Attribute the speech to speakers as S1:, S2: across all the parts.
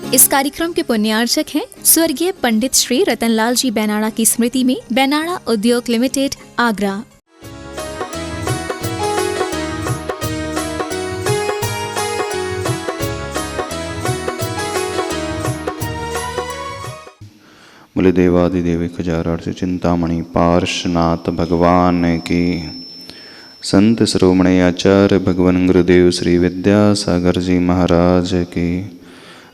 S1: इस कार्यक्रम के पुण्यार्चक हैं स्वर्गीय पंडित श्री रतनलाल जी बैनाड़ा की स्मृति में बैनाड़ा उद्योग लिमिटेड, आगरा।
S2: बोले देवादिदेव खजारार्थ चिंतामणि पार्श्वनाथ भगवान की, संत शिरोमणि आचार्य भगवान गुरुदेव श्री विद्यासागर जी महाराज की,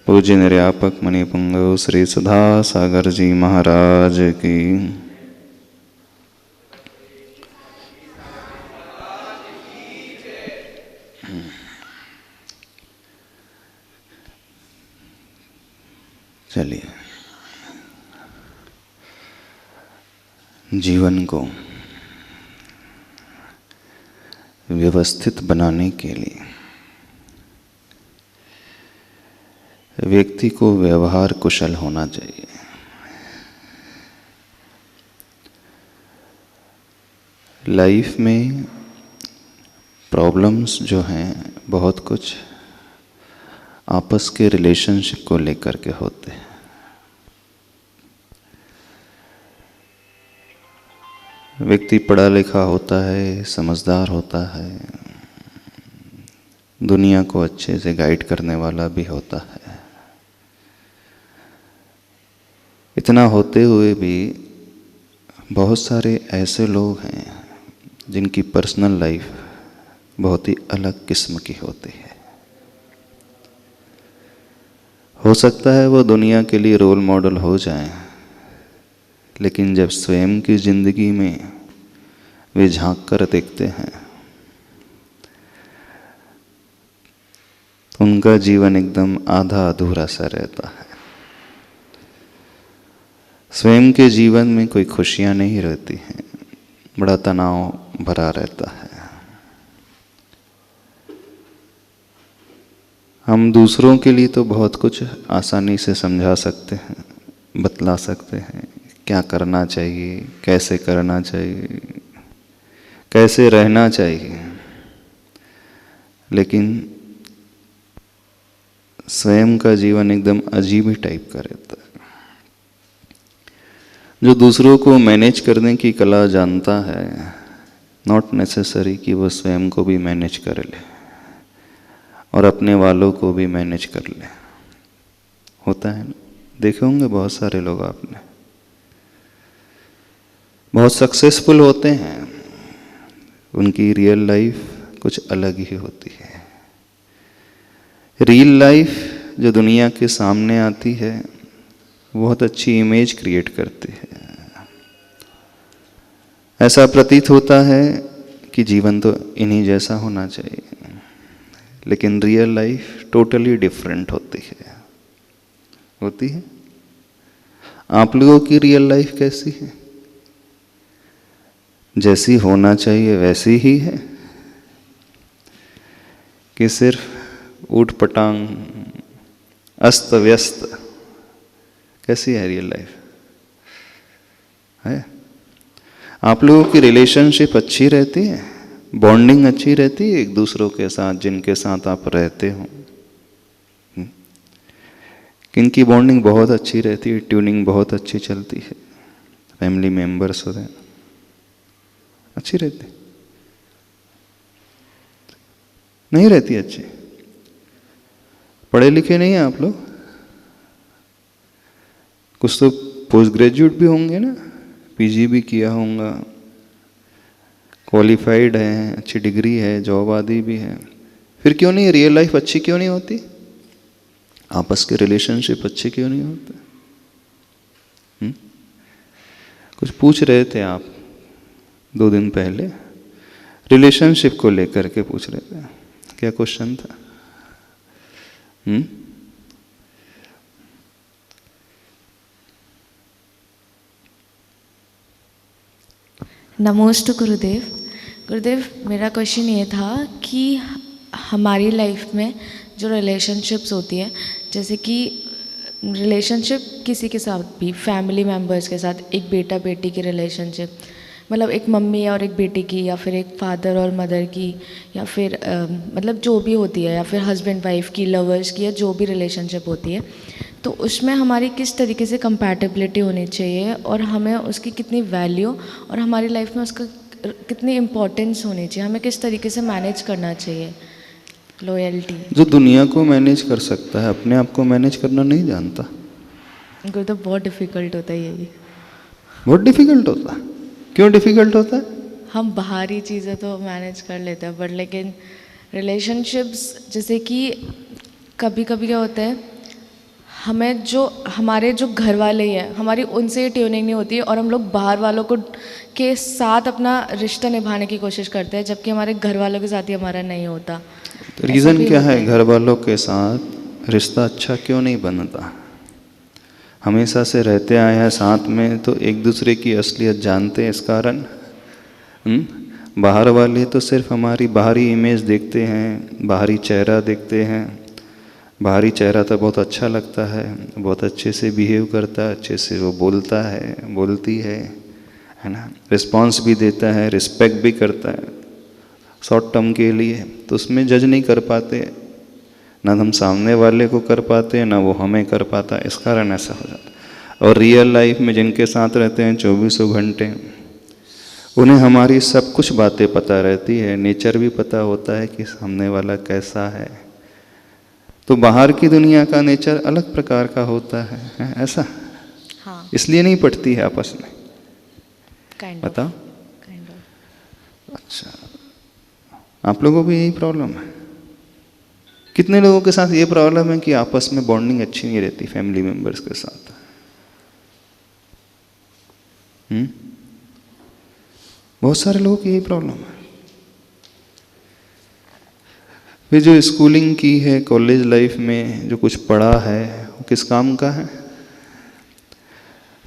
S2: पूज्य निर्यापक मणि पुंगव श्री सुधा सागर जी महाराज की। चलिए, जीवन को व्यवस्थित बनाने के लिए व्यक्ति को व्यवहार कुशल होना चाहिए। लाइफ में प्रॉब्लम्स जो हैं बहुत कुछ आपस के रिलेशनशिप को लेकर के होते हैं। व्यक्ति पढ़ा लिखा होता है, समझदार होता है, दुनिया को अच्छे से गाइड करने वाला भी होता है। इतना होते हुए भी बहुत सारे ऐसे लोग हैं जिनकी पर्सनल लाइफ बहुत ही अलग किस्म की होती है। हो सकता है वो दुनिया के लिए रोल मॉडल हो जाएं, लेकिन जब स्वयं की जिंदगी में वे झांक कर देखते हैं तो उनका जीवन एकदम आधा अधूरा सा रहता है। स्वयं के जीवन में कोई खुशियां नहीं रहती हैं, बड़ा तनाव भरा रहता है। हम दूसरों के लिए तो बहुत कुछ आसानी से समझा सकते हैं, बतला सकते हैं क्या करना चाहिए, कैसे करना चाहिए, कैसे रहना चाहिए, लेकिन स्वयं का जीवन एकदम अजीब ही टाइप का रहता है। जो दूसरों को मैनेज करने की कला जानता है, नॉट नेसेसरी कि वो स्वयं को भी मैनेज कर ले और अपने वालों को भी मैनेज कर ले। होता है ना, देखे होंगे बहुत सारे लोग आपने, बहुत सक्सेसफुल होते हैं, उनकी रियल लाइफ कुछ अलग ही होती है। रियल लाइफ जो दुनिया के सामने आती है बहुत अच्छी इमेज क्रिएट करती है। ऐसा प्रतीत होता है कि जीवन तो इन्हीं जैसा होना चाहिए, लेकिन रियल लाइफ टोटली डिफरेंट होती है। आप लोगों की रियल लाइफ कैसी है? जैसी होना चाहिए वैसी ही है कि सिर्फ ऊट पटांग अस्त व्यस्त? कैसी है रियल लाइफ? है आप लोगों की रिलेशनशिप अच्छी रहती है, बॉन्डिंग अच्छी रहती है एक दूसरों के साथ, जिनके साथ आप रहते हो? किनकी बॉन्डिंग बहुत अच्छी रहती है, ट्यूनिंग बहुत अच्छी चलती है? फैमिली मेंबर्स होते हैं, अच्छी रहती? नहीं रहती अच्छी? पढ़े लिखे नहीं हैं आप लोग? कुछ तो पोस्ट ग्रेजुएट भी होंगे ना, पीजी भी किया होगा, क्वालिफाइड है, अच्छी डिग्री है, जॉब आदि भी है, फिर क्यों नहीं रियल लाइफ अच्छी क्यों नहीं होती? आपस के रिलेशनशिप अच्छे क्यों नहीं होते? कुछ पूछ रहे थे आप 2 दिन पहले, रिलेशनशिप को लेकर के पूछ रहे थे, क्या क्वेश्चन था?
S3: नमोस्तु गुरुदेव। गुरुदेव, मेरा क्वेश्चन ये था कि हमारी लाइफ में जो रिलेशनशिप्स होती है, जैसे कि रिलेशनशिप किसी के साथ भी, फैमिली मेम्बर्स के साथ, एक बेटा बेटी की रिलेशनशिप, मतलब एक मम्मी और एक बेटी की, या फिर एक फादर और मदर की, या फिर मतलब जो भी होती है, या फिर हस्बैंड वाइफ की, लवर्स की, या जो भी रिलेशनशिप होती है, तो उसमें हमारी किस तरीके से कंपैटिबिलिटी होनी चाहिए और हमें उसकी कितनी वैल्यू और हमारी लाइफ में उसका कितनी इम्पोर्टेंस होनी चाहिए, हमें किस तरीके से मैनेज करना चाहिए लॉयल्टी।
S2: जो दुनिया को मैनेज कर सकता है अपने आप को मैनेज करना नहीं जानता।
S3: उनको तो बहुत डिफ़िकल्ट होता है ये।
S2: बहुत डिफिकल्ट होता है। क्यों डिफिकल्ट होता है?
S3: हम बाहरी चीज़ें तो मैनेज कर लेते हैं, बट लेकिन रिलेशनशिप्स, जैसे कि कभी कभी क्या होता है, हमें जो हमारे जो घर वाले हैं हमारी उनसे ट्यूनिंग नहीं होती है, और हम लोग बाहर वालों को के साथ अपना रिश्ता निभाने की कोशिश करते हैं, जबकि हमारे घर वालों के साथ ही हमारा नहीं होता।
S2: तो रीज़न क्या है घर वालों के साथ रिश्ता अच्छा क्यों नहीं बनता? हमेशा से रहते आए हैं साथ में, तो एक दूसरे की असलियत जानते हैं इस कारण। बाहर वाले तो सिर्फ हमारी बाहरी इमेज देखते हैं, बाहरी चेहरा देखते हैं। बाहरी चेहरा तो बहुत अच्छा लगता है, बहुत अच्छे से बिहेव करता है, अच्छे से वो बोलता है, बोलती है ना, रिस्पॉन्स भी देता है, रिस्पेक्ट भी करता है शॉर्ट टर्म के लिए। तो उसमें जज नहीं कर पाते, ना हम सामने वाले को कर पाते, ना वो हमें कर पाता, इस कारण ऐसा हो जाता। और रियल लाइफ में जिनके साथ रहते हैं 24 घंटे, उन्हें हमारी सब कुछ बातें पता रहती है, नेचर भी पता होता है कि सामने वाला कैसा है। तो बाहर की दुनिया का नेचर अलग प्रकार का होता है ऐसा।
S3: हाँ,
S2: इसलिए नहीं पटती है आपस में।
S3: काइंड
S2: बताओ।
S3: ऑफ।
S2: अच्छा, आप लोगों को भी यही प्रॉब्लम है? कितने लोगों के साथ ये प्रॉब्लम है कि आपस में बॉन्डिंग अच्छी नहीं रहती फैमिली मेंबर्स के साथ? बहुत सारे लोगों की यही प्रॉब्लम है। फिर जो स्कूलिंग की है, कॉलेज लाइफ में जो कुछ पढ़ा है, वो किस काम का है?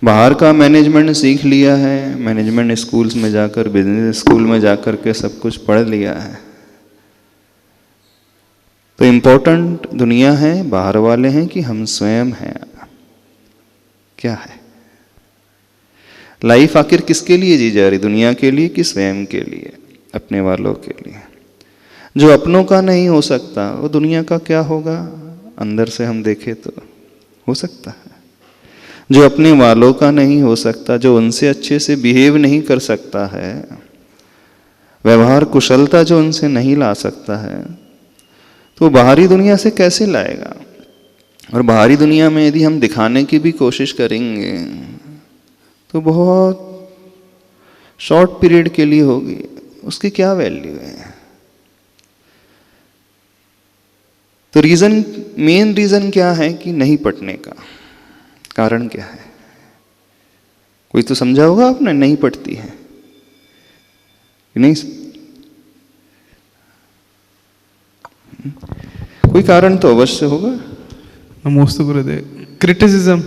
S2: बाहर का मैनेजमेंट सीख लिया है, मैनेजमेंट स्कूल्स में जाकर, बिजनेस स्कूल में जाकर के सब कुछ पढ़ लिया है। तो इम्पोर्टेंट दुनिया है, बाहर वाले हैं कि हम स्वयं हैं? क्या है लाइफ? आखिर किसके लिए जी जा रही? दुनिया के लिए कि स्वयं के लिए, अपने वालों के लिए? जो अपनों का नहीं हो सकता वो दुनिया का क्या होगा? अंदर से हम देखें तो हो सकता है। जो अपने वालों का नहीं हो सकता, जो उनसे अच्छे से बिहेव नहीं कर सकता है, व्यवहार कुशलता जो उनसे नहीं ला सकता है, तो बाहरी दुनिया से कैसे लाएगा? और बाहरी दुनिया में यदि हम दिखाने की भी कोशिश करेंगे तो बहुत शॉर्ट पीरियड के लिए होगी, उसकी क्या वैल्यू है? तो मेन रीजन क्या है कि नहीं पटने का कारण क्या है? कोई तो समझा होगा आपने, नहीं पटती है नहीं? कोई कारण तो अवश्य होगा।
S4: नमोस्तु गुरुदेव। क्रिटिसिज्म,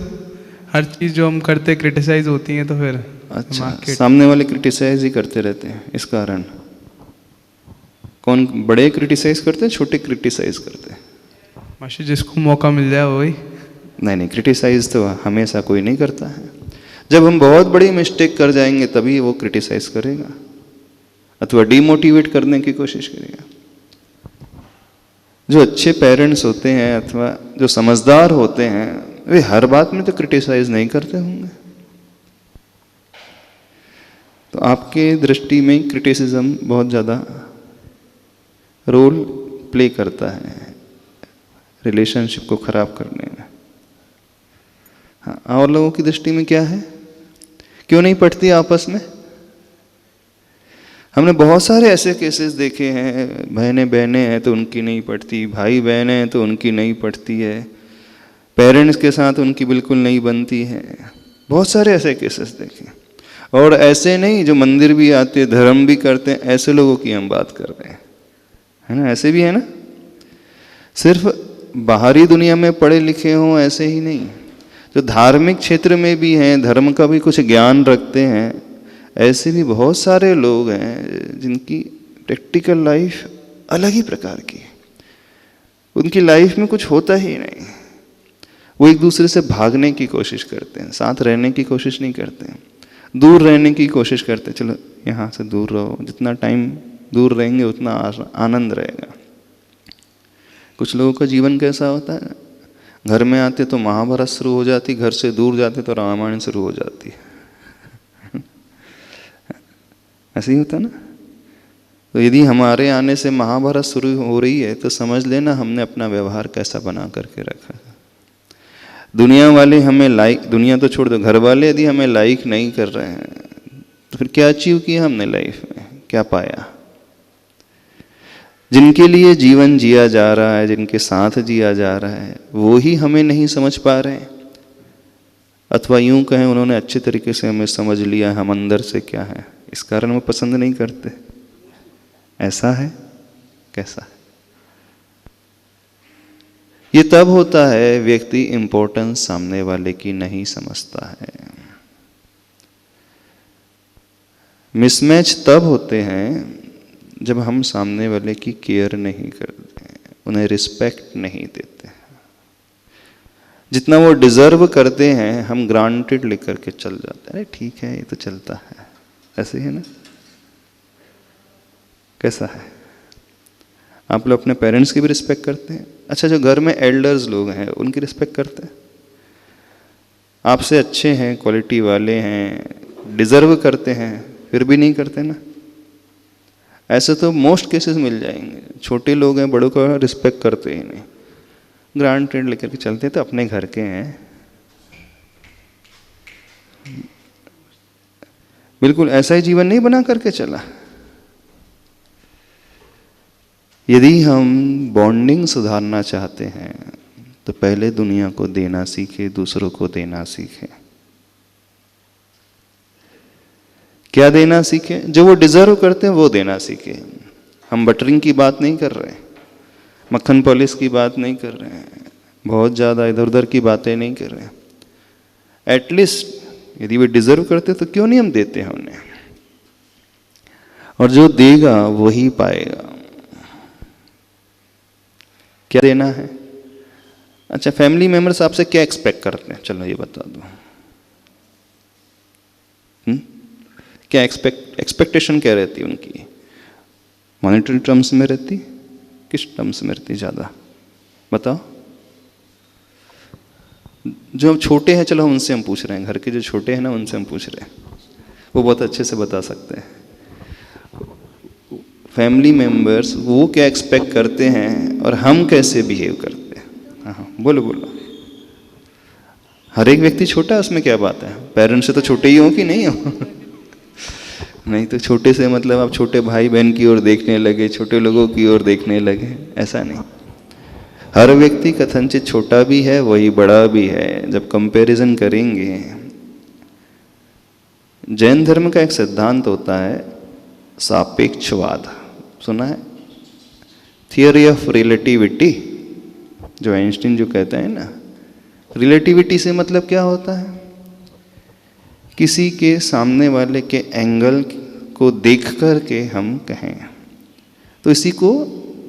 S4: हर चीज जो हम करते क्रिटिसाइज होती है, तो फिर
S2: अच्छा, सामने वाले क्रिटिसाइज ही करते रहते हैं, इस कारण। कौन बड़े क्रिटिसाइज करते हैं, छोटे क्रिटिसाइज करते हैं?
S4: माशी जिसको मौका मिल जाए वही।
S2: नहीं, क्रिटिसाइज तो हमेशा कोई नहीं करता है। जब हम बहुत बड़ी मिस्टेक कर जाएंगे तभी वो क्रिटिसाइज करेगा अथवा डिमोटिवेट करने की कोशिश करेगा। जो अच्छे पेरेंट्स होते हैं अथवा जो समझदार होते हैं, वे हर बात में तो क्रिटिसाइज नहीं करते होंगे। तो आपके दृष्टि में क्रिटिसिज्म बहुत ज़्यादा रोल प्ले करता है रिलेशनशिप को खराब करने में। हाँ, और लोगों की दृष्टि में क्या है? क्यों नहीं पटती आपस में? हमने बहुत सारे ऐसे केसेस देखे हैं, बहनें हैं तो उनकी नहीं पटती, भाई बहनें हैं तो उनकी नहीं पटती है, पेरेंट्स के साथ उनकी बिल्कुल नहीं बनती है। बहुत सारे ऐसे केसेस देखे। और ऐसे नहीं जो मंदिर भी आते, धर्म भी करते हैं, ऐसे लोगों की हम बात कर रहे हैं, है ना? ऐसे भी है ना? सिर्फ बाहरी दुनिया में पढ़े लिखे हों ऐसे ही नहीं, जो धार्मिक क्षेत्र में भी हैं, धर्म का भी कुछ ज्ञान रखते हैं, ऐसे भी बहुत सारे लोग हैं जिनकी प्रैक्टिकल लाइफ अलग ही प्रकार की है। उनकी लाइफ में कुछ होता ही नहीं। वो एक दूसरे से भागने की कोशिश करते हैं, साथ रहने की कोशिश नहीं करते हैं, दूर रहने की कोशिश करते हैं। चलो यहाँ से दूर रहो, जितना टाइम दूर रहेंगे उतना आनंद रहेगा। कुछ लोगों का जीवन कैसा होता है, घर में आते तो महाभारत शुरू हो जाती, घर से दूर जाते तो रामायण शुरू हो जाती है। ऐसे ही होता ना। तो यदि हमारे आने से महाभारत शुरू हो रही है तो समझ लेना हमने अपना व्यवहार कैसा बना करके रखा है। दुनिया वाले हमें लाइक, दुनिया तो छोड़ दो, घर वाले यदि हमें लाइक नहीं कर रहे हैं तो फिर क्या अचीव किया हमने लाइफ में, क्या पाया? जिनके लिए जीवन जिया जा रहा है, जिनके साथ जिया जा रहा है, वो ही हमें नहीं समझ पा रहे हैं, अथवा यूं कहें उन्होंने अच्छे तरीके से हमें समझ लिया हम अंदर से क्या है, इस कारण वो पसंद नहीं करते। ऐसा है, कैसा है? ये तब होता है व्यक्ति इंपॉर्टेंस सामने वाले की नहीं समझता है। मिसमैच तब होते हैं जब हम सामने वाले की केयर नहीं करते, उन्हें रिस्पेक्ट नहीं देते। जितना वो डिजर्व करते हैं हम ग्रांटेड लेकर के चल जाते हैं, अरे ठीक है ये तो चलता है, ऐसे है ना। कैसा है? आप लोग अपने पेरेंट्स की भी रिस्पेक्ट करते हैं? अच्छा, जो घर में एल्डर्स लोग हैं उनकी रिस्पेक्ट करते हैं? आपसे अच्छे हैं, क्वालिटी वाले हैं, डिजर्व करते हैं, फिर भी नहीं करते ना। ऐसे तो मोस्ट केसेस मिल जाएंगे। छोटे लोग हैं, बड़ों का रिस्पेक्ट करते ही नहीं, ग्रांटेड लेकर के चलते हैं, तो अपने घर के हैं। बिल्कुल ऐसा ही जीवन नहीं बना करके चला। यदि हम बॉन्डिंग सुधारना चाहते हैं तो पहले दुनिया को देना सीखे, दूसरों को देना सीखे। क्या देना सीखे? जो वो डिजर्व करते हैं वो देना सीखे। हम बटरिंग की बात नहीं कर रहे, मक्खन पॉलिश की बात नहीं कर रहे हैं, बहुत ज़्यादा इधर उधर की बातें नहीं कर रहे हैं। एटलीस्ट यदि वे डिजर्व करते तो क्यों नहीं हम देते हैं उन्हें। और जो देगा वही पाएगा। क्या देना है? अच्छा, फैमिली मेंबर्स आपसे क्या एक्सपेक्ट करते हैं, चलो ये बता दो। क्या एक्सपेक्टेशन क्या रहती है उनकी? मॉनेटरी टर्म्स में रहती, किस टर्म्स में रहती ज़्यादा बताओ? जो छोटे हैं, चलो उनसे हम पूछ रहे हैं, घर के जो छोटे हैं ना उनसे हम पूछ रहे हैं, वो बहुत अच्छे से बता सकते हैं। फैमिली मेंबर्स वो क्या एक्सपेक्ट करते हैं और हम कैसे बिहेव करते हैं। हाँ बोलो बोलो। हर एक व्यक्ति छोटा है, उसमें क्या बात है? पेरेंट्स से तो छोटे ही हो कि नहीं हो? नहीं तो छोटे से मतलब आप छोटे भाई बहन की ओर देखने लगे, छोटे लोगों की ओर देखने लगे, ऐसा नहीं। हर व्यक्ति कथनचित छोटा भी है, वही बड़ा भी है। जब कंपैरिजन करेंगे, जैन धर्म का एक सिद्धांत होता है सापेक्षवाद, सुना है? थियोरी ऑफ रिलेटिविटी, जो आइंस्टीन जो कहते हैं ना, रिलेटिविटी से मतलब क्या होता है? किसी के सामने वाले के एंगल को देख कर के हम कहें, तो इसी को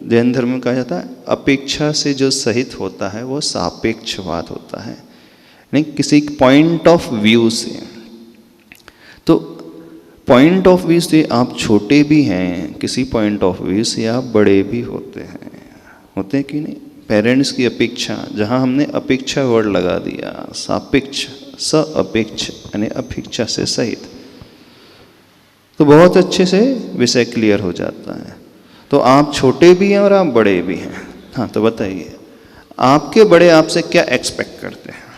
S2: जैन धर्म में कहा जाता है अपेक्षा से जो सहित होता है वो सापेक्षवाद होता है, नहीं किसी पॉइंट ऑफ व्यू से। तो पॉइंट ऑफ व्यू से आप छोटे भी हैं, किसी पॉइंट ऑफ व्यू से आप बड़े भी होते हैं कि नहीं? पेरेंट्स की अपेक्षा, जहाँ हमने अपेक्षा वर्ड लगा दिया, सापेक्ष, स अपेक्ष यानी अपेक्षा से सहित, तो बहुत अच्छे से विषय क्लियर हो जाता है। तो आप छोटे भी हैं और आप बड़े भी हैं। हाँ तो बताइए, आपके बड़े आपसे क्या एक्सपेक्ट करते हैं?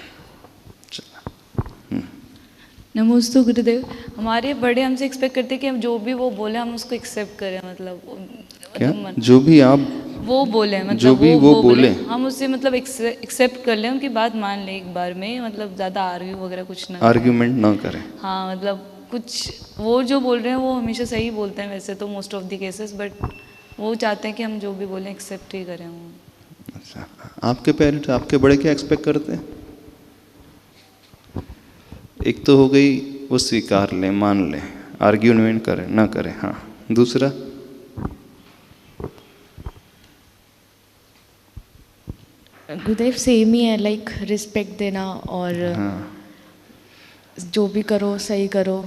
S5: नमोस्तु गुरुदेव। हमारे बड़े हमसे एक्सपेक्ट करते हैं कि हम जो भी वो बोले हम उसको एक्सेप्ट करें, मतलब
S2: क्या? जो भी आप
S5: वो बोले, मतलब
S2: जो भी वो बोले
S5: हम उससे मतलब एक्सेप्ट कर लें, उनकी बात मान लें एक बार में, मतलब ज़्यादा आर्ग्यू वगैरह कुछ ना,
S2: आर्ग्यूमेंट ना करें।
S5: हाँ मतलब कुछ वो जो बोल रहे हैं वो हमेशा सही बोलते हैं वैसे तो most of the cases, but वो चाहते हैं कि हम जो भी बोलें एक्सेप्ट ही करें वो।
S2: अच्छा, आपके पेरेंट्स आपके बड़े क्या एक्सपेक्ट करते हैं? एक तो हो गई वो स्वीकार लें, मान लें, आर्ग्यूमेंट करें ना करें। हाँ, दूसरा
S3: गुरुदेव सेम ही है, लाइक रिस्पेक्ट देना और
S2: हाँ।
S3: जो भी करो सही करो,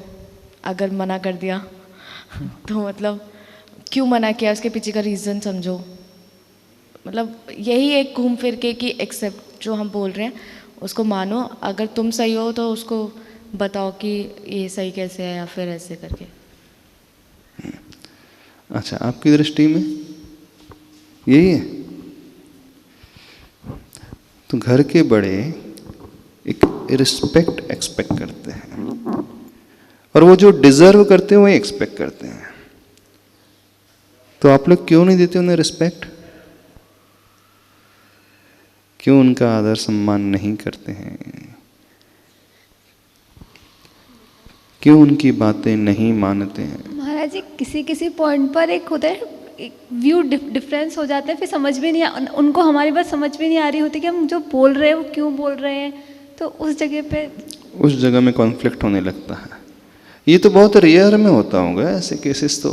S3: अगर मना कर दिया तो मतलब क्यों मना किया, उसके पीछे का रीज़न समझो। मतलब यही एक घूम फिर के कि एक्सेप्ट जो हम बोल रहे हैं उसको मानो, अगर तुम सही हो तो उसको बताओ कि ये सही कैसे है या फिर ऐसे करके।
S2: अच्छा, आपकी दृष्टि में यही है? तो घर के बड़े एक रिस्पेक्ट एक्सपेक्ट करते हैं और वो जो डिजर्व करते हैं वो एक्सपेक्ट करते हैं, तो आप लोग क्यों नहीं देते उन्हें रिस्पेक्ट? क्यों उनका आदर सम्मान नहीं करते हैं? क्यों उनकी बातें नहीं मानते हैं?
S6: महाराज जी, किसी किसी पॉइंट पर एक होता है, एक व्यू डिफरेंस हो जाता है, फिर समझ भी नहीं उनको हमारी बात समझ भी नहीं आ रही होती कि हम जो बोल रहे हैं वो क्यों बोल रहे हैं, तो उस जगह में
S2: कॉन्फ्लिक्ट होने लगता है। ये तो बहुत रेयर में होता होगा ऐसे केसेस, तो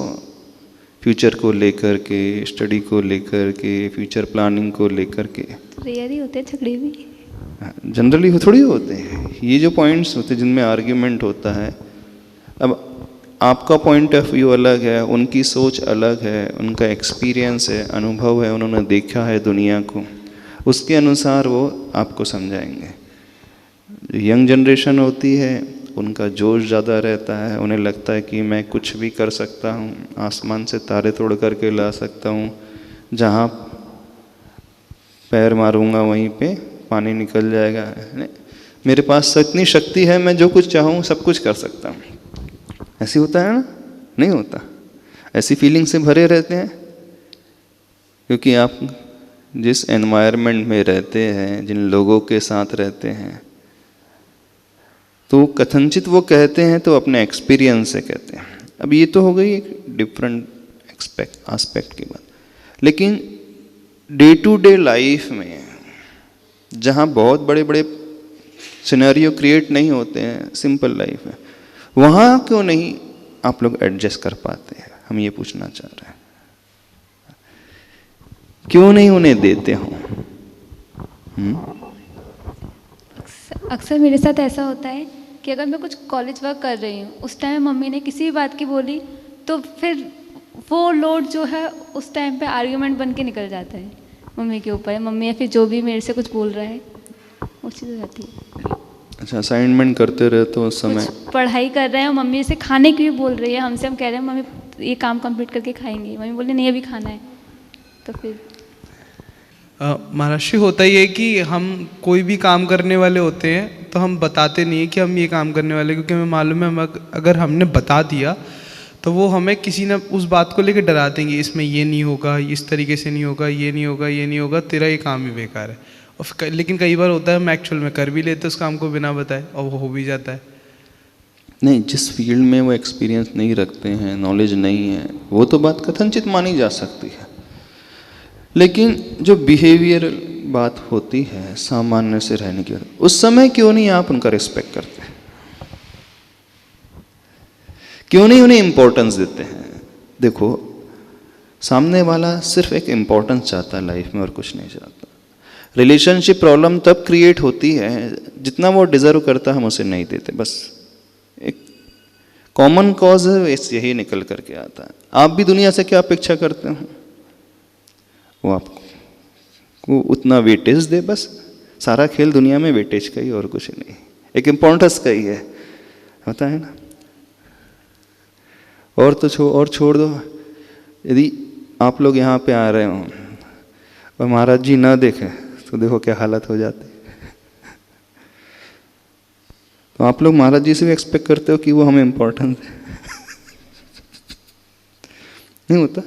S2: फ्यूचर को लेकर के, स्टडी को लेकर के, फ्यूचर प्लानिंग को लेकर के
S6: रेयर ही होते हैं झगड़े भी।
S2: जनरली वो थोड़ी होते हैं, ये जो पॉइंट्स होते हैं जिनमें आर्ग्यूमेंट होता है। अब आपका पॉइंट ऑफ व्यू अलग है, उनकी सोच अलग है, उनका एक्सपीरियंस है, अनुभव है, उन्होंने देखा है दुनिया को, उसके अनुसार वो आपको समझाएंगे। यंग जनरेशन होती है, उनका जोश ज़्यादा रहता है, उन्हें लगता है कि मैं कुछ भी कर सकता हूँ, आसमान से तारे तोड़ करके ला सकता हूँ, जहाँ पैर मारूंगा वहीं पे पानी निकल जाएगा, मेरे पास इतनी शक्ति है, मैं जो कुछ चाहूँ सब कुछ कर सकता हूँ। ऐसे होता है ना? नहीं होता। ऐसी फीलिंग से भरे रहते हैं क्योंकि आप जिस एनवायरनमेंट में रहते हैं, जिन लोगों के साथ रहते हैं, तो कथनचित वो कहते हैं तो अपने एक्सपीरियंस से कहते हैं। अब ये तो हो गई एक डिफरेंट एस्पेक्ट की बात, लेकिन डे टू डे लाइफ में जहाँ बहुत बड़े बड़े सिनेरियो क्रिएट नहीं होते हैं, सिंपल लाइफ है, वहाँ क्यों नहीं आप लोग एडजस्ट कर पाते हैं? हम ये पूछना चाह रहे हैं, क्यों नहीं उन्हें देते हो?
S6: अक्सर मेरे साथ ऐसा होता है कि अगर मैं कुछ कॉलेज वर्क कर रही हूँ, उस टाइम मम्मी ने किसी भी बात की बोली, तो फिर वो लोड जो है उस टाइम पे आर्ग्यूमेंट बन के निकल जाता है मम्मी के ऊपर, मम्मी या फिर जो भी मेरे से कुछ बोल रहा है वो चीज़ हो जाती है।
S2: अच्छा, असाइनमेंट करते रहते हो उस समय,
S6: पढ़ाई कर रहे हैं, मम्मी से खाने की भी बोल रही है हमसे, हम कह रहे हैं मम्मी ये काम कंप्लीट करके खाएंगे, मम्मी बोले नहीं अभी खाना है, तो फिर
S4: महाराष्ट्री होता ही है कि हम कोई भी काम करने वाले होते हैं तो हम बताते नहीं है कि हम ये काम करने वाले, क्योंकि हमें मालूम है हम अगर हमने बता दिया तो वो हमें किसी न उस बात को लेकर डरा देंगे, इसमें ये नहीं होगा, इस तरीके से नहीं होगा, ये नहीं होगा, ये नहीं होगा, तेरा ये काम ही बेकार है। और लेकिन कई बार होता है हम एक्चुअल में कर भी लेते उस काम को बिना बताए और वो हो भी जाता है।
S2: नहीं, जिस फील्ड में वो एक्सपीरियंस नहीं रखते हैं, नॉलेज नहीं है, वो तो बात कथनचित मानी जा सकती है, लेकिन जो बिहेवियर बात होती है सामान्य से रहने की, उस समय क्यों नहीं आप उनका रिस्पेक्ट करते हैं? क्यों नहीं उन्हें इम्पोर्टेंस देते हैं? देखो, सामने वाला सिर्फ एक इम्पोर्टेंस चाहता है लाइफ में और कुछ नहीं चाहता। रिलेशनशिप प्रॉब्लम तब क्रिएट होती है जितना वो डिजर्व करता है हम उसे नहीं देते, बस एक कॉमन कॉज है, यही निकल करके आता है। आप भी दुनिया से क्या अपेक्षा करते हो? वो आपको उतना वेटेज दे, बस सारा खेल दुनिया में वेटेज का ही और कुछ नहीं, एक इम्पोर्टेंस का ही है, होता है ना? और तो छोड़ दो, यदि आप लोग यहाँ पे आ रहे हो और महाराज जी ना देखें तो देखो क्या हालत हो जाती है। तो आप लोग महाराज जी से भी एक्सपेक्ट करते हो कि वो हमें इम्पोर्टेंस दे। नहीं होता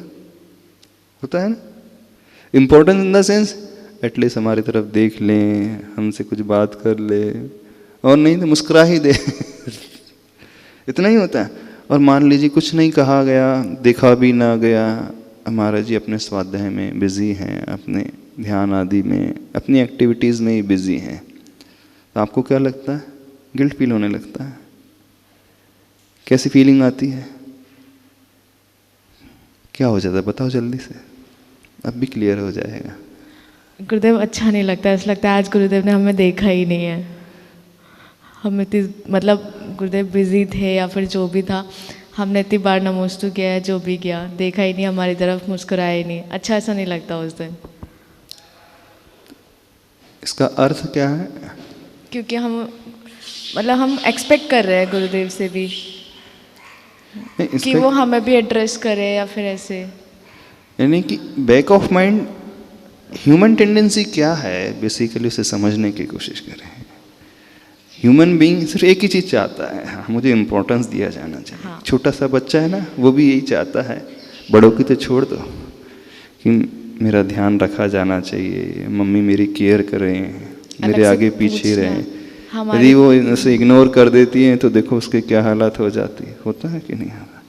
S2: है ना? Importance in the sense at least हमारी तरफ देख लें, हमसे कुछ बात कर ले, और नहीं तो मुस्कुरा ही दे। इतना ही होता है। और मान लीजिए कुछ नहीं कहा गया, देखा भी ना गया, हमारा जी अपने स्वाध्याय में बिजी हैं, अपने ध्यान आदि में, अपनी एक्टिविटीज़ में ही बिजी हैं, तो आपको क्या लगता है? गिल्ट फील होने लगता है। कैसी फीलिंग आती है? क्या हो जाता है बताओ जल्दी से, अब भी क्लियर हो जाएगा।
S3: गुरुदेव अच्छा नहीं लगता, ऐसा लगता है आज गुरुदेव ने हमें देखा ही नहीं है। हम इतनी मतलब गुरुदेव बिजी थे या फिर जो भी था, हमने इतनी बार नमोस्तु किया है, जो भी किया, देखा ही नहीं हमारी तरफ, मुस्कुराया ही नहीं, अच्छा ऐसा नहीं लगता उस दिन।
S2: इसका अर्थ क्या है?
S3: क्योंकि हम मतलब हम एक्सपेक्ट कर रहे हैं गुरुदेव से भी कि वो हमें भी एड्रेस करे या फिर ऐसे।
S2: यानी कि back of mind human tendency क्या है, बेसिकली उसे समझने की कोशिश करें। ह्यूमन बीइंग सिर्फ एक ही चीज़ चाहता है, हाँ, मुझे इम्पोर्टेंस दिया जाना चाहिए।
S3: हाँ।
S2: छोटा सा बच्चा है ना, वो भी यही चाहता है। बड़ों की तो छोड़ दो कि मेरा ध्यान रखा जाना चाहिए, मम्मी मेरी केयर करें, मेरे
S3: से
S2: आगे पीछे
S3: पूछना,
S2: रहें।
S3: हमारे
S2: यदि वो इसे इग्नोर कर देती हैं तो देखो उसके क्या हालात हो जाती है। होता है कि नहीं होता?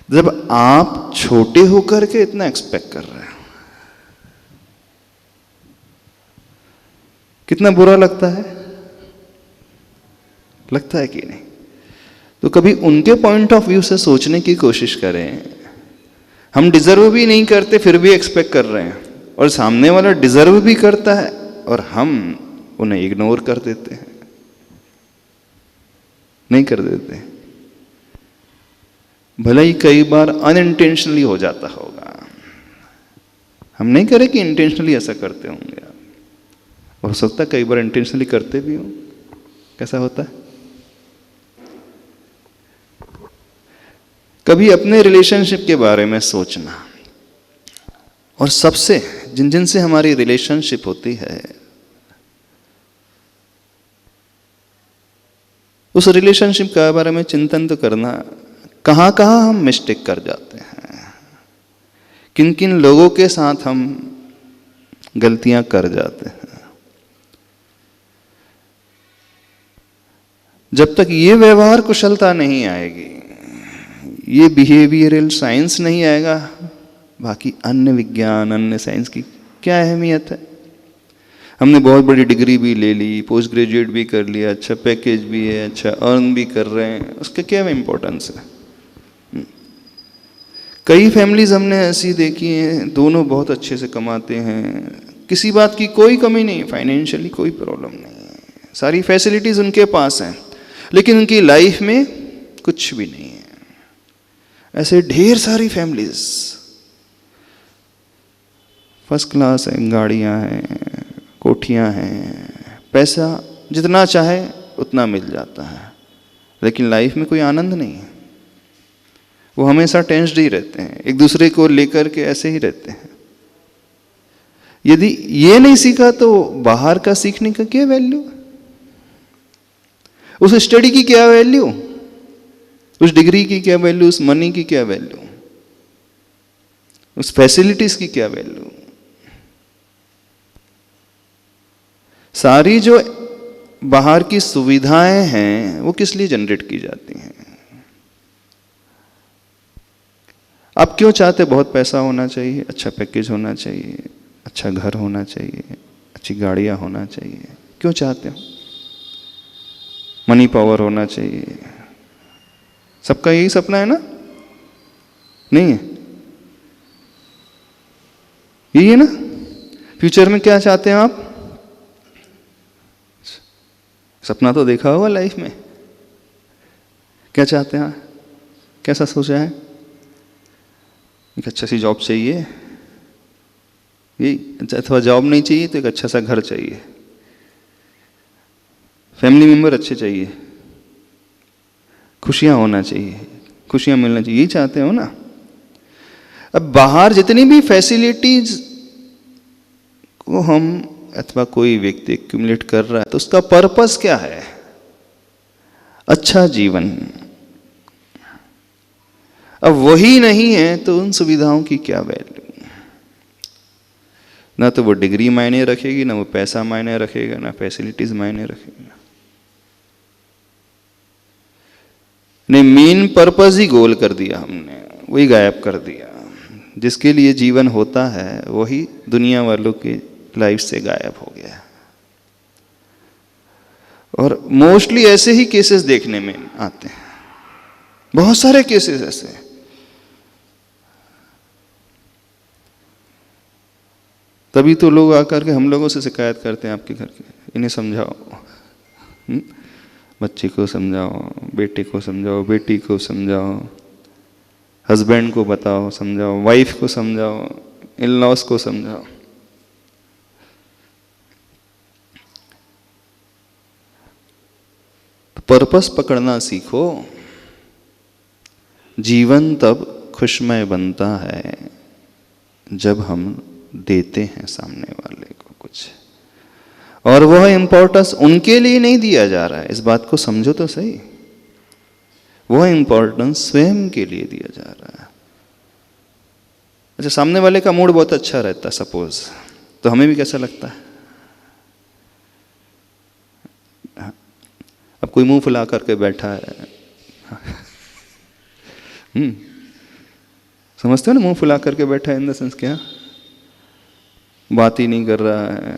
S2: जब आप छोटे होकर के इतना एक्सपेक्ट कर रहे हैं, कितना बुरा लगता है कि नहीं? तो कभी उनके पॉइंट ऑफ व्यू से सोचने की कोशिश करें। हम डिजर्व भी नहीं करते फिर भी एक्सपेक्ट कर रहे हैं, और सामने वाला डिजर्व भी करता है और हम उन्हें इग्नोर कर देते हैं, नहीं कर देते। भले ही कई बार अनइंटेंशनली हो जाता होगा, हम नहीं करें कि इंटेंशनली ऐसा करते होंगे। हो सकता है कई बार इंटेंशनली करते भी हो। कैसा होता है? कभी अपने रिलेशनशिप के बारे में सोचना, और सबसे जिन जिन से हमारी रिलेशनशिप होती है उस रिलेशनशिप के बारे में चिंतन तो करना, कहाँ कहाँ हम मिस्टेक कर जाते हैं, किन किन लोगों के साथ हम गलतियां कर जाते हैं। जब तक ये व्यवहार कुशलता नहीं आएगी, ये बिहेवियरल साइंस नहीं आएगा, बाकी अन्य विज्ञान, अन्य साइंस की क्या अहमियत है? हमने बहुत बड़ी डिग्री भी ले ली, पोस्ट ग्रेजुएट भी कर लिया, अच्छा पैकेज भी है, अच्छा अर्न भी कर रहे हैं, उसका क्या इम्पोर्टेंस है? कई फैमिलीज हमने ऐसी देखी हैं, दोनों बहुत अच्छे से कमाते हैं, किसी बात की कोई कमी नहीं, फाइनेंशियली कोई प्रॉब्लम नहीं है, सारी फैसिलिटीज उनके पास हैं, लेकिन उनकी लाइफ में कुछ भी नहीं है। ऐसे ढेर सारी फैमिलीज, फर्स्ट क्लास है, गाड़ियां हैं, कोठियां हैं, पैसा जितना चाहे उतना मिल जाता है, लेकिन लाइफ में कोई आनंद नहीं है। वो हमेशा टेंस्ड ही रहते हैं, एक दूसरे को लेकर के ऐसे ही रहते हैं। यदि ये नहीं सीखा तो बाहर का सीखने का क्या वैल्यू? उस स्टडी की क्या वैल्यू? उस डिग्री की क्या वैल्यू? उस मनी की क्या वैल्यू? उस फैसिलिटीज की क्या वैल्यू? सारी जो बाहर की सुविधाएं हैं वो किस लिए जनरेट की जाती हैं? आप क्यों चाहते? बहुत पैसा होना चाहिए, अच्छा पैकेज होना चाहिए, अच्छा घर होना चाहिए, अच्छी गाड़ियां होना चाहिए, क्यों चाहते हो? मनी पावर होना चाहिए, सबका यही सपना है ना? नहीं है? यही है ना? फ्यूचर में क्या चाहते हैं आप? सपना तो देखा होगा लाइफ में, क्या चाहते हैं? कैसा सोचा है? एक अच्छा सी जॉब चाहिए, यही, अथवा जॉब नहीं चाहिए तो एक अच्छा सा घर चाहिए, फैमिली मेंबर अच्छे चाहिए, खुशियां होना चाहिए, खुशियां मिलना चाहिए, यही चाहते हो ना? अब बाहर जितनी भी फैसिलिटीज को हम अथवा कोई व्यक्ति एक्यूमुलेट कर रहा है तो उसका पर्पस क्या है? अच्छा जीवन। अब वही नहीं है तो उन सुविधाओं की क्या वैल्यू? ना तो वो डिग्री मायने रखेगी, ना वो पैसा मायने रखेगा, ना फैसिलिटीज मायने रखेगा। नहीं, मेन पर्पस ही गोल कर दिया हमने, वही गायब कर दिया। जिसके लिए जीवन होता है वही दुनिया वालों की लाइफ से गायब हो गया। और मोस्टली ऐसे ही केसेस देखने में आते हैं, बहुत सारे केसेस ऐसे। तभी तो लोग आकर के हम लोगों से शिकायत करते हैं आपके घर के, इन्हें समझाओ। बच्चे को समझाओ, बेटे को समझाओ, बेटी को समझाओ, हस्बैंड को बताओ, समझाओ, वाइफ को समझाओ, इन लॉज को समझाओ। तो पर्पस पकड़ना सीखो। जीवन तब खुशमय बनता है जब हम देते हैं सामने वाले को कुछ, और वह इंपॉर्टेंस उनके लिए नहीं दिया जा रहा है। इस बात को समझो तो सही, वह इंपॉर्टेंस स्वयं के लिए दिया जा रहा है। अच्छा, सामने वाले का मूड बहुत अच्छा रहता है सपोज, तो हमें भी कैसा लगता है? अब कोई मुंह फुला करके बैठा है, समझते हो ना, मुंह फुला करके बैठा है इन द सेंस क्या, बात ही नहीं कर रहा है,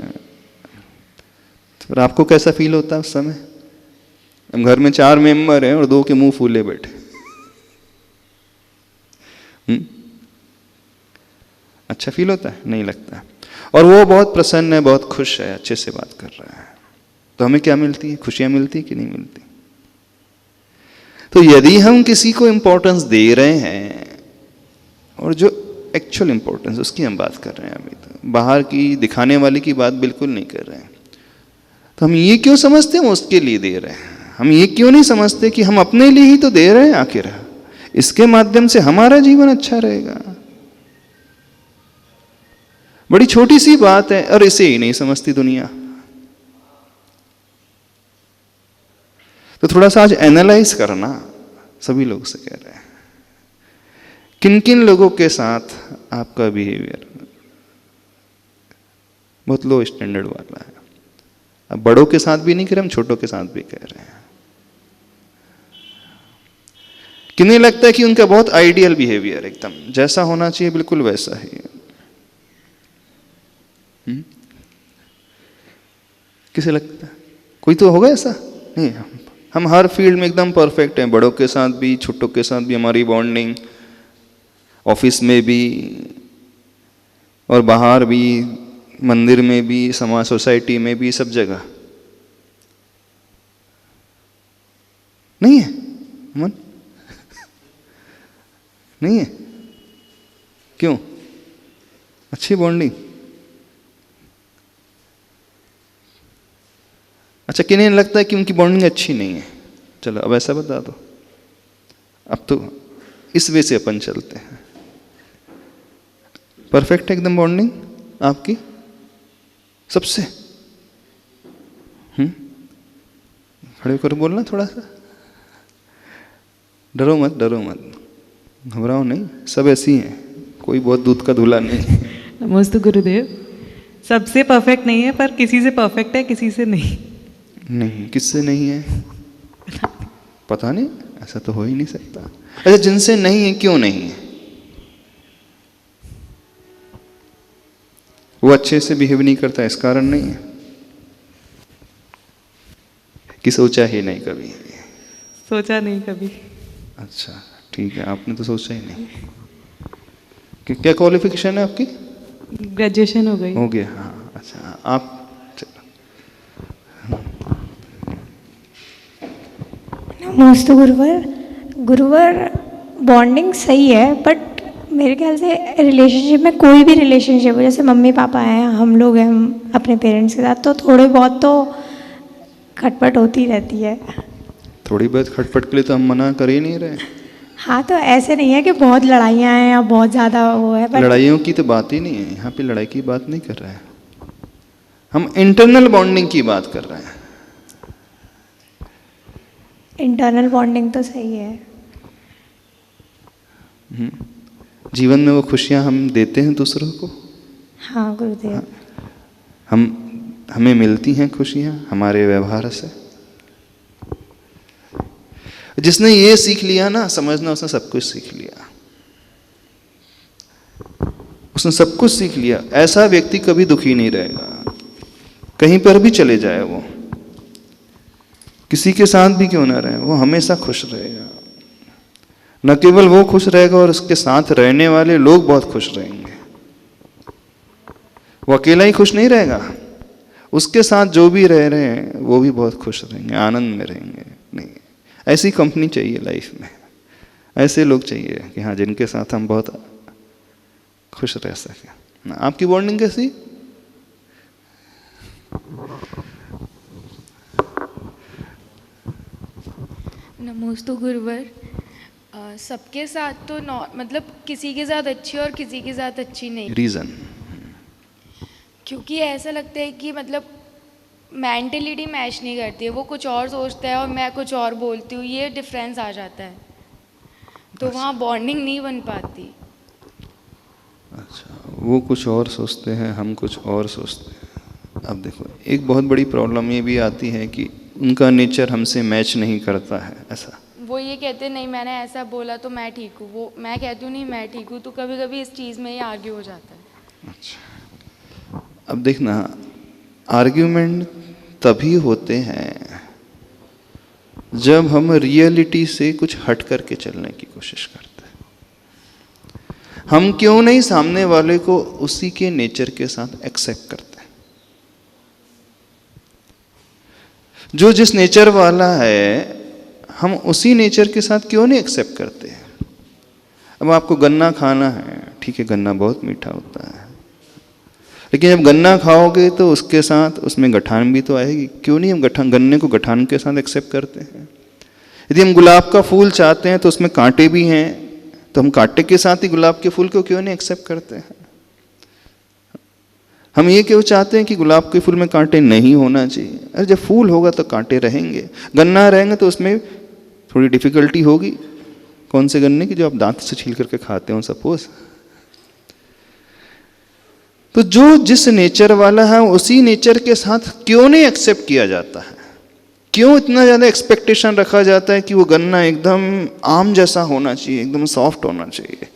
S2: तो आपको कैसा फील होता है उस समय? हम घर में 4 मेंबर हैं और 2 के मुंह फूले बैठे, अच्छा फील होता है? नहीं लगता है। और वो बहुत प्रसन्न है, बहुत खुश है, अच्छे से बात कर रहा है, तो हमें क्या मिलती है? खुशियां मिलती है कि नहीं मिलती? तो यदि हम किसी को इंपॉर्टेंस दे रहे हैं, और जो एक्चुअल इंपॉर्टेंस उसकी हम बात कर रहे हैं, अभी तो बाहर की दिखाने वाले की बात बिल्कुल नहीं कर रहे हैं, तो हम ये क्यों समझते हैं उसके लिए दे रहे हैं? हम ये क्यों नहीं समझते कि हम अपने लिए ही तो दे रहे हैं, आखिर इसके माध्यम से हमारा जीवन अच्छा रहेगा। बड़ी छोटी सी बात है और इसे ही नहीं समझती दुनिया। तो थोड़ा सा आज एनालाइज करना, सभी लोग से कह रहे हैं, किन किन लोगों के साथ आपका बिहेवियर बहुत लो स्टैंडर्ड वाला है। अब बड़ों के साथ भी नहीं कह रहे, हम छोटों के साथ भी कह रहे हैं। किन्हें लगता है कि उनका बहुत आइडियल बिहेवियर, एकदम जैसा होना चाहिए बिल्कुल वैसा ही है? किसे लगता है? कोई तो होगा ऐसा? नहीं, हम हर फील्ड में एकदम परफेक्ट हैं, बड़ों के साथ भी, छोटों के साथ भी हमारी बॉन्डिंग, ऑफिस में भी और बाहर भी, मंदिर में भी, समाज सोसाइटी में भी, सब जगह। नहीं है मन? नहीं है? क्यों? अच्छी बॉन्डिंग। अच्छा, किन्हें लगता है कि उनकी बॉन्डिंग अच्छी नहीं है? चलो अब ऐसा बता दो। अब तो इस वे से अपन चलते हैं। परफेक्ट है एकदम बॉन्डिंग आपकी सबसे? खड़े होकर बोलना थोड़ा सा, डरो मत, डरो मत, घबराओ नहीं, सब ऐसी हैं, कोई बहुत दूध का धुला नहीं।
S7: नमस्ते गुरुदेव। सबसे परफेक्ट नहीं है, पर किसी से परफेक्ट है, किसी से नहीं।
S2: नहीं, किससे नहीं है? पता नहीं, ऐसा तो हो ही नहीं सकता। अच्छा, जिनसे नहीं है क्यों नहीं है? वो अच्छे से बिहेव नहीं करता, इस कारण नहीं है कि सोचा ही नहीं कभी?
S7: सोचा नहीं कभी।
S2: अच्छा ठीक है, आपने तो सोचा ही नहीं। क्या क्वालिफिकेशन है आपकी?
S7: ग्रेजुएशन हो गई।
S2: हो गया, हाँ। अच्छा, आप
S8: नमस्ते गुरुवर। गुरुवर, बॉन्डिंग सही है, बट मेरे ख्याल से रिलेशनशिप में, कोई भी रिलेशनशिप हो, जैसे मम्मी पापा हैं, हम लोग हैं, हम अपने पेरेंट्स के साथ, तो थोड़े बहुत तो खटपट होती रहती है।
S2: थोड़ी बहुत खटपट के लिए तो हम मना कर ही नहीं रहे।
S8: हाँ, तो ऐसे नहीं है कि बहुत लड़ाइयाँ हैं या बहुत ज़्यादा वो है, बट
S2: लड़ाइयों की तो बात ही नहीं है यहाँ पे, लड़ाई की बात नहीं कर रहे हैं हम, इंटरनल बॉन्डिंग की बात कर रहे हैं।
S8: इंटरनल बॉन्डिंग तो सही है।
S2: जीवन में वो खुशियाँ हम देते हैं दूसरों को।
S8: हाँ गुरुदेव।
S2: हमें मिलती हैं खुशियाँ हमारे व्यवहार से। जिसने ये सीख लिया ना, समझना उसने सब कुछ सीख लिया। उसने सब कुछ सीख लिया। ऐसा व्यक्ति कभी दुखी नहीं रहेगा, कहीं पर भी चले जाए वो, किसी के साथ भी क्यों ना रहे, वो हमेशा खुश रहेगा। न केवल वो खुश रहेगा, और उसके साथ रहने वाले लोग बहुत खुश रहेंगे। वो अकेला ही खुश नहीं रहेगा, उसके साथ जो भी रह रहे हैं वो भी बहुत खुश रहेंगे, आनंद में रहेंगे। ऐसी कंपनी चाहिए लाइफ में, ऐसे लोग चाहिए कि हाँ जिनके साथ हम बहुत खुश रह सकें। आपकी बॉन्डिंग कैसी?
S9: नमोस्तु गुरुवर। सबके साथ तो मतलब किसी के साथ अच्छी और किसी के साथ अच्छी नहीं,
S2: रीज़न?
S9: क्योंकि ऐसा लगता है कि मतलब मेंटलिटी मैच नहीं करती है, वो कुछ और सोचता है और मैं कुछ और बोलती हूँ, ये डिफरेंस आ जाता है, तो वहाँ बॉन्डिंग नहीं बन पाती।
S2: अच्छा, वो कुछ और सोचते हैं, हम कुछ और सोचते हैं। अब देखो, एक बहुत बड़ी प्रॉब्लम ये भी आती है कि उनका नेचर हमसे मैच नहीं करता है। ऐसा
S9: वो ये कहते हैं नहीं मैंने ऐसा बोला तो मैं ठीक हूँ, वो मैं कहती हूँ नहीं मैं ठीक हूँ, तो कभी कभी इस चीज़ में ही आर्ग्यू हो जाता है।
S2: अच्छा, अब देखना, आर्ग्यूमेंट तभी होते हैं जब हम रियलिटी से कुछ हट करके चलने की कोशिश करते हैं। हम क्यों नहीं सामने वाले को उसी के नेचर के साथ एक्सेप्ट करते हैं? जो जिस नेचर वाला है हम उसी नेचर के साथ क्यों नहीं एक्सेप्ट करते हैं? अब आपको गन्ना खाना है, ठीक है, गन्ना बहुत मीठा होता है, लेकिन जब गन्ना खाओगे तो उसके साथ उसमें गठान भी तो आएगी। क्यों नहीं हम गन्ने को गठान के साथ एक्सेप्ट करते हैं? यदि हम गुलाब का फूल चाहते हैं तो उसमें कांटे भी हैं, तो हम कांटे के साथ ही गुलाब के फूल को क्यों नहीं एक्सेप्ट करते हैं? हम ये क्यों चाहते हैं कि गुलाब के फूल में कांटे नहीं होना चाहिए? अरे जब फूल होगा तो कांटे रहेंगे, गन्ना रहेंगे तो उसमें थोड़ी डिफिकल्टी होगी। कौन से गन्ने की? जो आप दांत से छील करके खाते हो सपोज। तो जो जिस नेचर वाला है उसी नेचर के साथ क्यों नहीं एक्सेप्ट किया जाता है? क्यों इतना ज़्यादा एक्सपेक्टेशन रखा जाता है कि वो गन्ना एकदम आम जैसा होना चाहिए, एकदम सॉफ्ट होना चाहिए?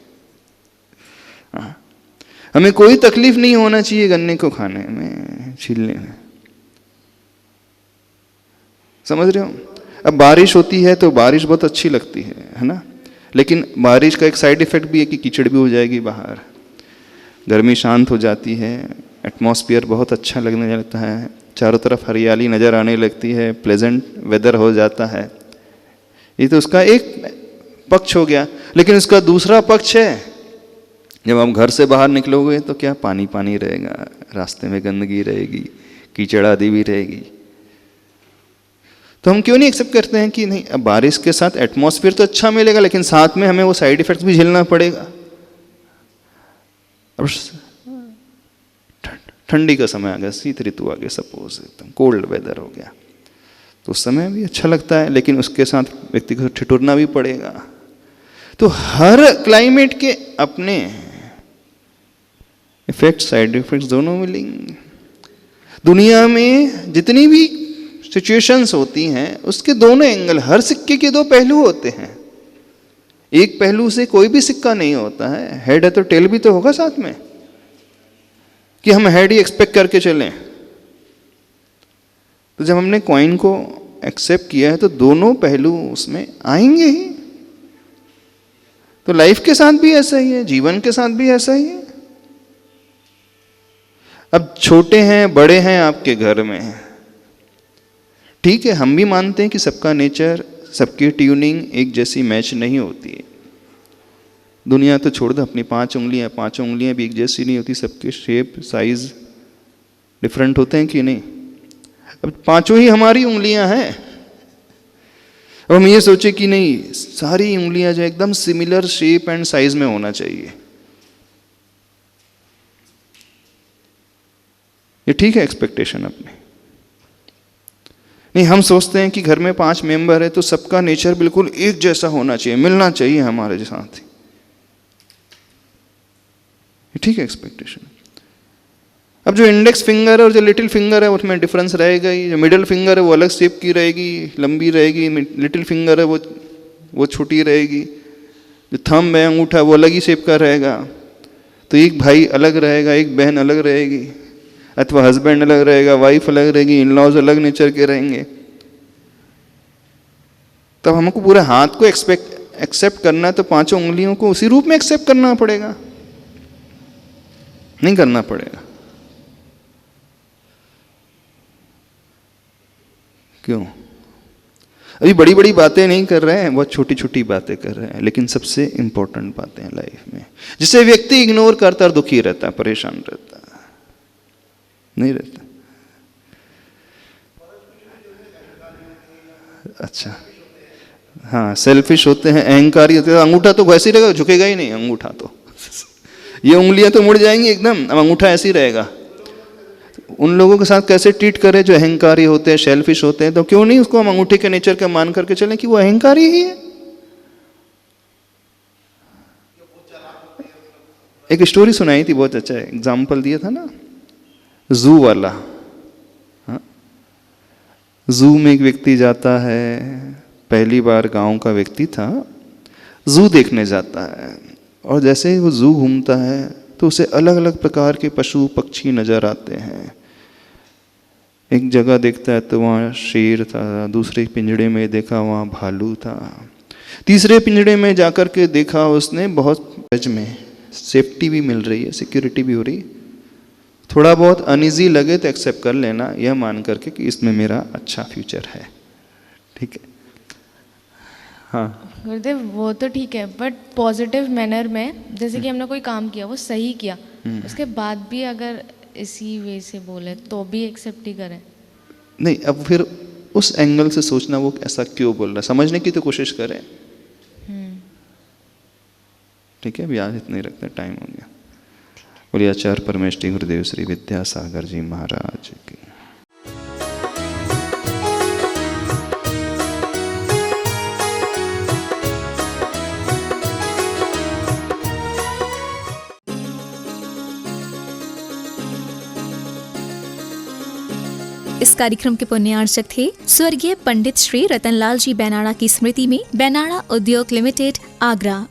S2: हाँ, हमें कोई तकलीफ नहीं होना चाहिए गन्ने को खाने में, छीलने में। समझ रहे हो? अब बारिश होती है तो बारिश बहुत अच्छी लगती है ना, लेकिन बारिश का एक साइड इफेक्ट भी है कि कीचड़ भी हो जाएगी बाहर। गर्मी शांत हो जाती है, एटमॉस्फेयर बहुत अच्छा लगने लगता है, चारों तरफ हरियाली नज़र आने लगती है, प्लेजेंट वेदर हो जाता है। ये तो उसका एक पक्ष हो गया। लेकिन उसका दूसरा पक्ष है, जब आप घर से बाहर निकलोगे तो क्या पानी पानी रहेगा, रास्ते में गंदगी रहेगी, कीचड़ आदि भी रहेगी। तो हम क्यों नहीं एक्सेप्ट करते हैं कि नहीं, अब बारिश के साथ एटमॉस्फेयर तो अच्छा मिलेगा, लेकिन साथ में हमें वो साइड इफेक्ट्स भी झेलना पड़ेगा। अब ठंडी का समय आ गया, शीत ऋतु आ गया, सपोज एकदम कोल्ड वेदर हो गया, तो उस समय भी अच्छा लगता है, लेकिन उसके साथ व्यक्ति को ठिठुरना भी पड़ेगा। तो हर क्लाइमेट के अपने इफेक्ट, साइड इफेक्ट्स दोनों मिलेंगे। दुनिया में जितनी भी सिचुएशंस होती हैं उसके दोनों एंगल, हर सिक्के के दो पहलू होते हैं। एक पहलू से कोई भी सिक्का नहीं होता है। हेड है तो टेल भी तो होगा साथ में, कि हम हेड ही एक्सपेक्ट करके चलें। तो जब हमने कॉइन को एक्सेप्ट किया है तो दोनों पहलू उसमें आएंगे ही। तो लाइफ के साथ भी ऐसा ही है, जीवन के साथ भी ऐसा ही है। अब छोटे हैं बड़े हैं आपके घर में, ठीक है, हम भी मानते हैं कि सबका नेचर, सबकी ट्यूनिंग एक जैसी मैच नहीं होती है। दुनिया तो छोड़ दो, अपनी 5 उंगलियां, 5 उंगलियां भी एक जैसी नहीं होती, सबके शेप साइज डिफरेंट होते हैं कि नहीं? अब 5 ही हमारी उंगलियां हैं, अब हम ये सोचे कि नहीं सारी उंगलियां जो एकदम सिमिलर शेप एंड साइज में होना चाहिए, ये ठीक है एक्सपेक्टेशन अपने? नहीं, हम सोचते हैं कि घर में 5 मेंबर है तो सबका नेचर बिल्कुल एक जैसा होना चाहिए, मिलना चाहिए हमारे साथ। ये ठीक है एक्सपेक्टेशन। अब जो इंडेक्स फिंगर है और जो लिटिल फिंगर है उसमें डिफरेंस रहेगा ही। जो मिडिल फिंगर है वो अलग शेप की रहेगी, लंबी रहेगी, लिटिल फिंगर है वो छोटी रहेगी। जो थंब है, अंगूठा, वो अलग ही शेप का रहेगा। तो एक भाई अलग रहेगा, एक बहन अलग रहेगी, अथवा हस्बैंड अलग रहेगा, वाइफ अलग रहेगी, इन लॉज अलग नेचर के रहेंगे। तब हमको पूरे हाथ को एक्सेप्ट करना है तो 5 उंगलियों को उसी रूप में एक्सेप्ट करना पड़ेगा, नहीं करना पड़ेगा? क्यों? अभी बड़ी बड़ी बातें नहीं कर रहे हैं, बहुत छोटी छोटी बातें कर रहे हैं, लेकिन सबसे इंपॉर्टेंट बातें हैं लाइफ में, जिसे व्यक्ति इग्नोर करता और दुखी रहता है, परेशान रहता है, नहीं रहता। अच्छा, हाँ, सेल्फिश होते हैं, अहंकारी होते हैं। अंगूठा तो वैसे ही रहेगा, झुकेगा ही नहीं अंगूठा तो ये उंगलियां तो मुड़ जाएंगी एकदम, अब अंगूठा ऐसे ही रहेगा। उन लोगों के साथ कैसे ट्रीट करें जो अहंकारी होते हैं, सेल्फिश होते हैं, तो क्यों नहीं उसको हम अंगूठे के नेचर का मान करके चलें कि वो अहंकारी ही है। एक स्टोरी सुनाई थी, बहुत अच्छा एग्जाम्पल दिया था ना, जू वाला। हाँ? जू में एक व्यक्ति जाता है, पहली बार गांव का व्यक्ति था, जू देखने जाता है, और जैसे ही वो जू घूमता है तो उसे अलग अलग प्रकार के पशु पक्षी नजर आते हैं। एक जगह देखता है तो वहाँ शेर था, दूसरे पिंजड़े में देखा वहाँ भालू था, तीसरे पिंजड़े में जाकर के देखा उसने बहुत एज में सेफ्टी भी मिल रही है, सिक्योरिटी भी हो रही, थोड़ा बहुत अनइजी लगे तो एक्सेप्ट कर लेना, यह मान करके कि इसमें मेरा अच्छा फ्यूचर है। ठीक है, हाँ
S3: गुरुदेव वो तो ठीक है, बट पॉजिटिव मैनर में, जैसे कि हमने कोई काम किया वो सही किया, उसके बाद भी अगर इसी वे से बोले तो भी एक्सेप्ट ही करें?
S2: नहीं, अब फिर उस एंगल से सोचना वो ऐसा क्यों बोल रहा है, समझने की तो कोशिश करें। ठीक है, अभी आज इतना ही रखते हैं, टाइम हो गया। बोलिए आचार्य परमेष्ठी गुरुदेव श्री विद्यासागर जी महाराज की।
S1: इस कार्यक्रम के पुण्यार्चक थे स्वर्गीय पंडित श्री रतनलाल जी बेनाड़ा की स्मृति में बेनाड़ा उद्योग लिमिटेड, आगरा।